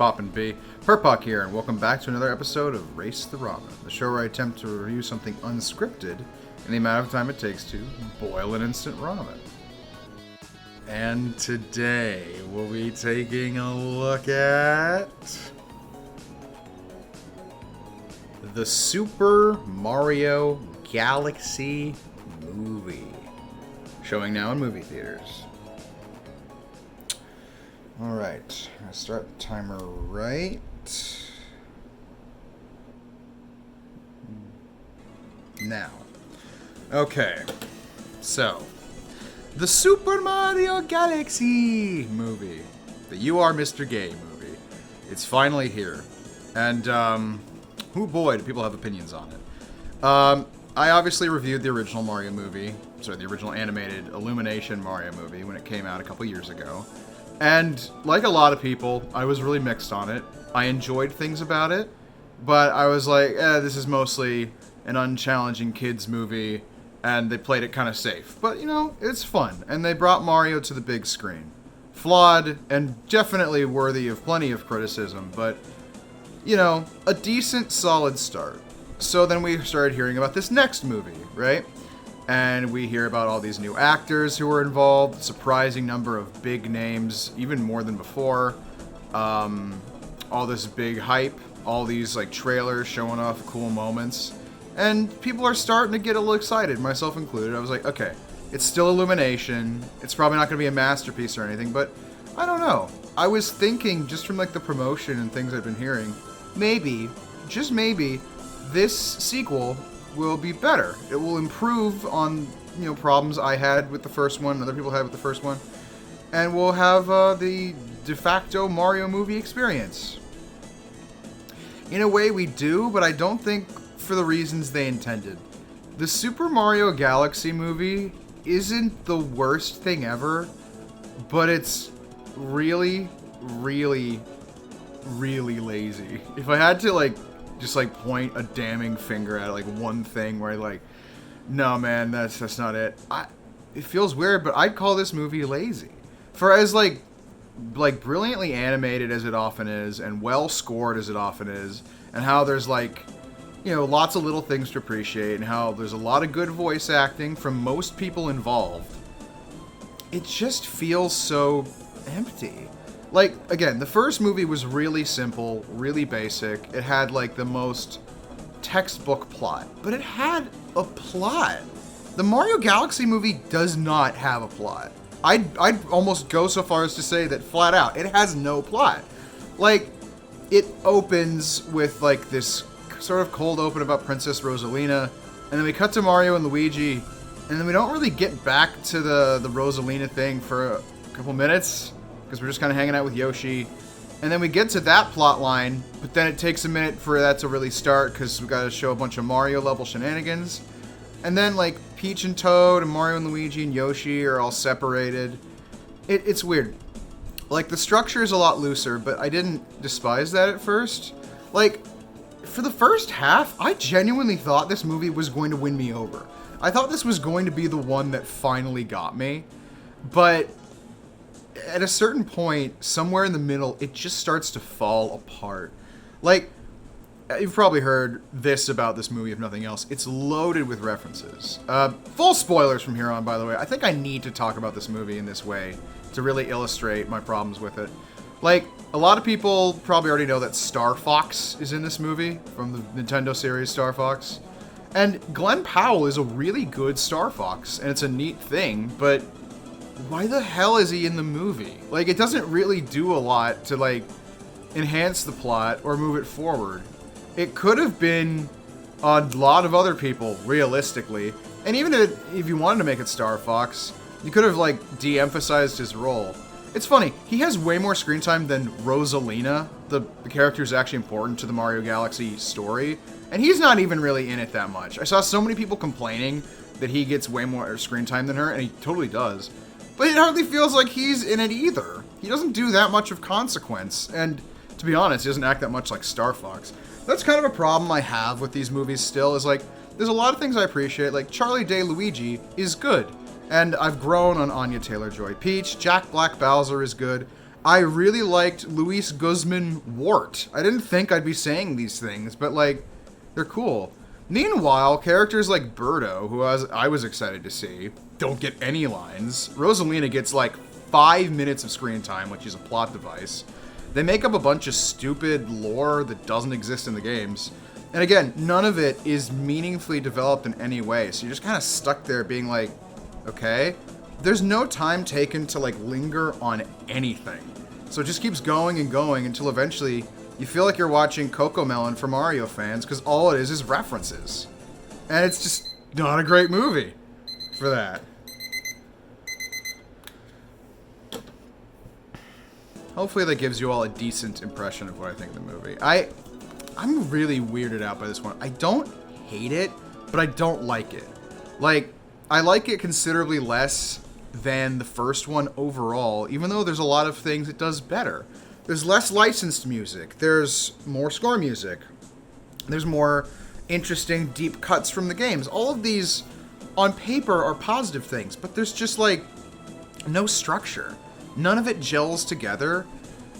Poppin' B? Perpuck here, and welcome back to another episode of Race the Ramen, the show where I attempt to review something unscripted in the amount of time it takes to boil an instant ramen. And today, we'll be taking a look at the Super Mario Galaxy movie, showing now in movie theaters. Alright, I'm going to start the timer right now. Okay, so, the Super Mario Galaxy movie, the You Are Mr. Gay movie, it's finally here. And, oh boy, do people have opinions on it. I obviously reviewed the original Mario movie, the original animated Illumination Mario movie when it came out a couple years ago. And like a lot of people, I was really mixed on it. I enjoyed things about it, but I was like, this is mostly an unchallenging kids movie, and they played it kind of safe. But, you know, it's fun, and they brought Mario to the big screen. Flawed, and definitely worthy of plenty of criticism, but, you know, a decent, solid start. So then we started hearing about this next movie, right? And we hear about all these new actors who were involved, surprising number of big names, even more than before. All this big hype, all these like trailers showing off cool moments. And people are starting to get a little excited, myself included. I was like, okay, it's still Illumination. It's probably not going to be a masterpiece or anything, but I don't know. I was thinking, just from like the promotion and things I've been hearing, maybe, just maybe, this sequel will be better. It will improve on, you know, problems I had with the first one, other people had with the first one, and we'll have the de facto Mario movie experience. In a way we do, but I don't think for the reasons they intended. The Super Mario Galaxy movie isn't the worst thing ever, but it's really, really, really lazy. If I had to just point a damning finger at one thing where no man, that's not it. It feels weird, but I'd call this movie lazy. For as brilliantly animated as it often is, and well scored as it often is, and how there's lots of little things to appreciate, and how there's a lot of good voice acting from most people involved, it just feels so empty. Again, the first movie was really simple, really basic. It had, the most textbook plot. But it had a plot. The Mario Galaxy movie does not have a plot. I'd almost go so far as to say that, flat out, it has no plot. It opens with, this sort of cold open about Princess Rosalina, and then we cut to Mario and Luigi, and then we don't really get back to the Rosalina thing for a couple minutes, because we're just kind of hanging out with Yoshi. And then we get to that plot line, but then it takes a minute for that to really start, because we got to show a bunch of Mario-level shenanigans. And then, Peach and Toad and Mario and Luigi and Yoshi are all separated. It's weird. The structure is a lot looser, but I didn't despise that at first. For the first half, I genuinely thought this movie was going to win me over. I thought this was going to be the one that finally got me. But at a certain point, somewhere in the middle, it just starts to fall apart. You've probably heard this about this movie, if nothing else. It's loaded with references. Full spoilers from here on, by the way. I think I need to talk about this movie in this way to really illustrate my problems with it. A lot of people probably already know that Star Fox is in this movie, from the Nintendo series Star Fox. And Glenn Powell is a really good Star Fox, and it's a neat thing, but why the hell is he in the movie? It doesn't really do a lot to, enhance the plot or move it forward. It could have been a lot of other people, realistically. And even if you wanted to make it Star Fox, you could have, de-emphasized his role. It's funny, he has way more screen time than Rosalina, the character who's actually important to the Mario Galaxy story, and he's not even really in it that much. I saw so many people complaining that he gets way more screen time than her, and he totally does. But it hardly feels like he's in it either. He doesn't do that much of consequence, and to be honest, he doesn't act that much like Star Fox. That's kind of a problem I have with these movies still, is there's a lot of things I appreciate, Charlie Day Luigi is good. And I've grown on Anya Taylor-Joy. Peach, Jack Black Bowser is good. I really liked Luis Guzmán Wart. I didn't think I'd be saying these things, but like, they're cool. Meanwhile, characters like Birdo, who I was excited to see, don't get any lines. Rosalina gets like 5 minutes of screen time, like she's a plot device. They make up a bunch of stupid lore that doesn't exist in the games. And again, none of it is meaningfully developed in any way, so you're just kind of stuck there being like, okay. There's no time taken to like linger on anything. So it just keeps going and going until eventually you feel like you're watching Cocomelon for Mario fans because all it is references. And it's just not a great movie for that. Hopefully that gives you all a decent impression of what I think of the movie. I'm really weirded out by this one. I don't hate it, but I don't like it. Like, I like it considerably less than the first one overall, even though there's a lot of things it does better. There's less licensed music. There's more score music. There's more interesting deep cuts from the games. All of these, on paper, are positive things, but there's just, like, no structure. None of it gels together.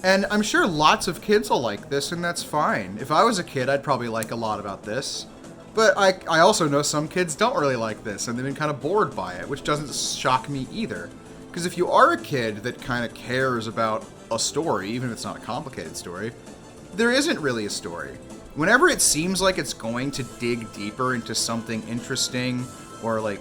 And I'm sure lots of kids will like this, and that's fine. If I was a kid, I'd probably like a lot about this. But I also know some kids don't really like this, and they've been kind of bored by it, which doesn't shock me either. Because if you are a kid that kind of cares about a story, even if it's not a complicated story, there isn't really a story. Whenever it seems like it's going to dig deeper into something interesting, or like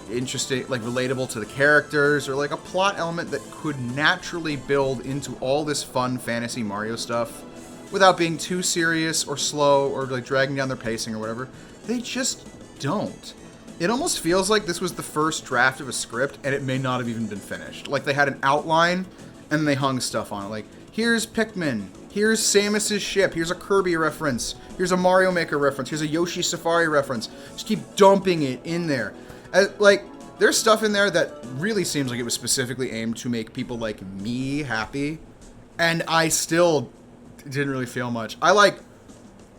relatable to the characters, or like a plot element that could naturally build into all this fun fantasy Mario stuff, without being too serious or slow or like dragging down their pacing or whatever, they just don't. It almost feels like this was the first draft of a script and it may not have even been finished. Like they had an outline and they hung stuff on it. Like, here's Pikmin, here's Samus's ship, here's a Kirby reference, here's a Mario Maker reference, here's a Yoshi Safari reference. Just keep dumping it in there. Like, there's stuff in there that really seems like it was specifically aimed to make people like me happy. And I still didn't really feel much. I like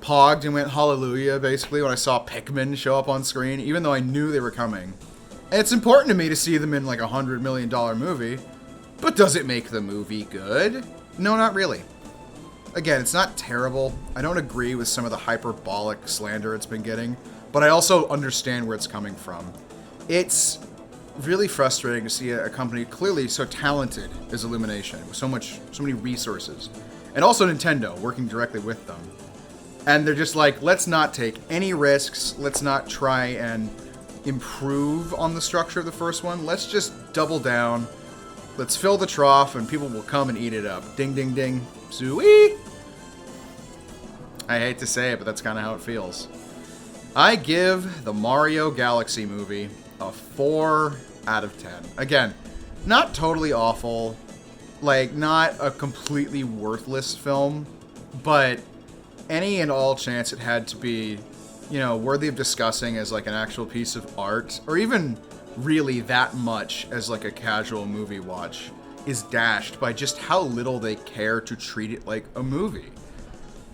pogged and went hallelujah basically when I saw Pikmin show up on screen, even though I knew they were coming. And it's important to me to see them in like $100 million movie, but does it make the movie good? No, not really. Again, it's not terrible. I don't agree with some of the hyperbolic slander it's been getting, but I also understand where it's coming from. It's really frustrating to see a company clearly so talented as Illumination, with so many resources. And also Nintendo, working directly with them. And they're just like, let's not take any risks. Let's not try and improve on the structure of the first one. Let's just double down. Let's fill the trough and people will come and eat it up. Ding, ding, ding. Zooey! I hate to say it, but that's kind of how it feels. I give the Mario Galaxy movie a 4 out of 10. Again, not totally awful. Like, not a completely worthless film, but any and all chance it had to be, worthy of discussing as, like, an actual piece of art, or even really that much as, like, a casual movie watch, is dashed by just how little they care to treat it like a movie.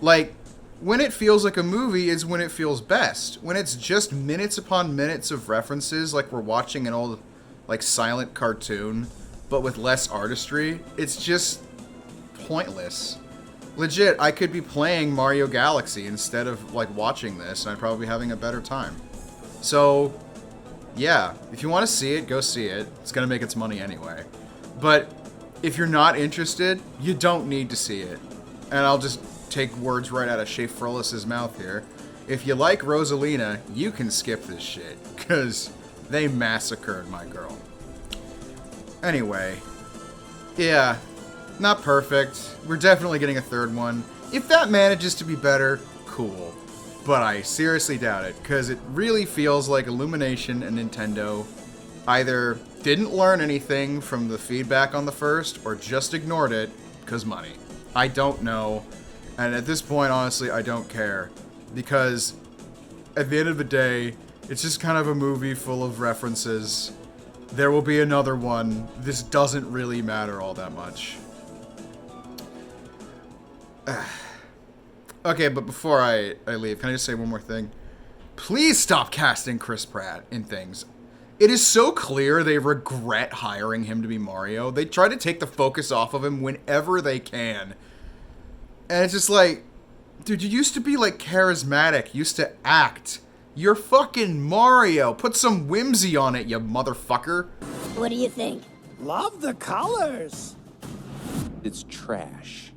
Like, when it feels like a movie is when it feels best. When it's just minutes upon minutes of references, like we're watching an old, like, silent cartoon, but with less artistry, it's just pointless. Legit, I could be playing Mario Galaxy instead of, like, watching this, and I'd probably be having a better time. So, yeah, if you want to see it, go see it. It's going to make its money anyway. But if you're not interested, you don't need to see it. And I'll just take words right out of Shea Frolis's mouth here. If you like Rosalina, you can skip this shit, because they massacred my girl. Anyway, yeah, not perfect. We're definitely getting a third one. If that manages to be better, cool. But I seriously doubt it, because it really feels like Illumination and Nintendo either didn't learn anything from the feedback on the first, or just ignored it, because money. I don't know. And at this point, honestly, I don't care. Because at the end of the day, it's just kind of a movie full of references. There will be another one. This doesn't really matter all that much. Okay, but before I leave, can I just say one more thing? Please stop casting Chris Pratt in things. It is so clear they regret hiring him to be Mario. They try to take the focus off of him whenever they can. And it's just like, dude, you used to be like charismatic, used to act. You're fucking Mario. Put some whimsy on it, you motherfucker. What do you think? Love the colors. It's trash.